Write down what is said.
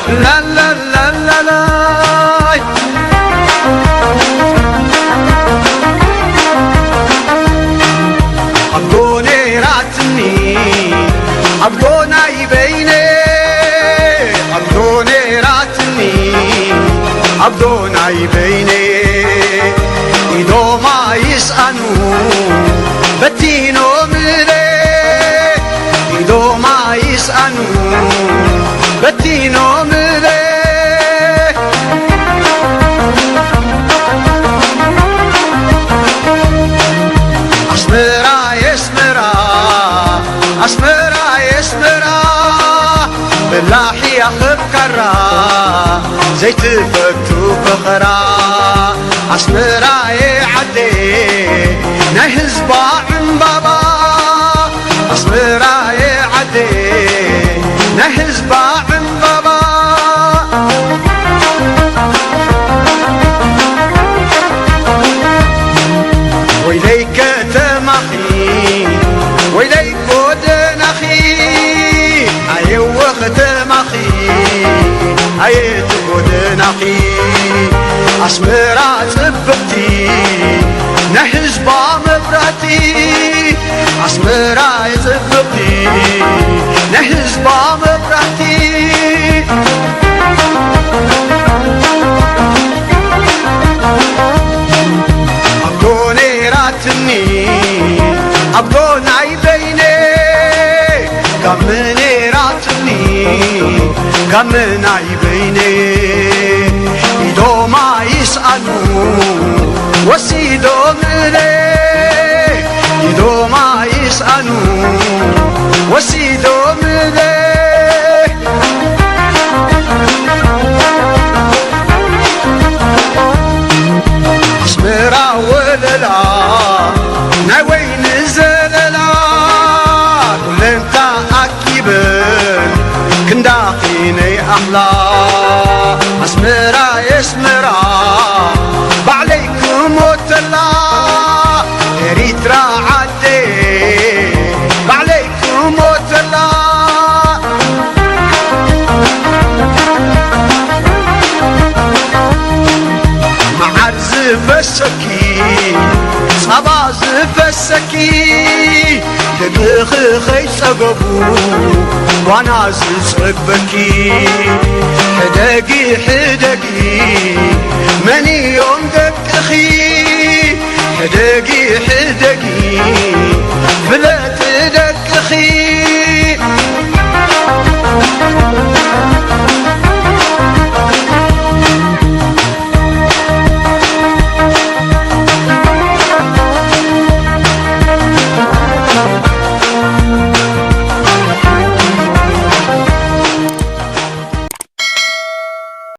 لا لا لا لا لا عبدوني راتني عبدونا يبيني عبدوني راتني عبدونا يبيني إذا ما يسألوا بدينو ملي إذا ما يسألوا بدينو ملي أسمرا يسمرا أسمرا يسمرا بالله يخب كرا زيت فتو بخرا أسمرا يعدي نهز باعن بابا أسمرا يعدي نهز باعن بابا ويليك تمخي ويليك ودن أخي أي وقت مخي أي تودن أخي أسمرا تبقتي نهز بامبرتي أسمرا تبقتي نهز بامبرتي عبدوني راتني عبدون عيبيني كمني راتني كمن عيبيني إذا ما يسألوا وسيدو ملي إذا ما يسألوا وسيدو ملي أسمرا وللا نوين زللا كل انت أكيبن كنداقيني أحلا أسمرا يسمرا بعليكم وتلا إريترا عدي بعليكم وتلا معرز فسكي صبا زفسكي تدخ خيس أقبو وانا زصبكي حدقي حدقي مني يوم دك أخي حدقي حدقي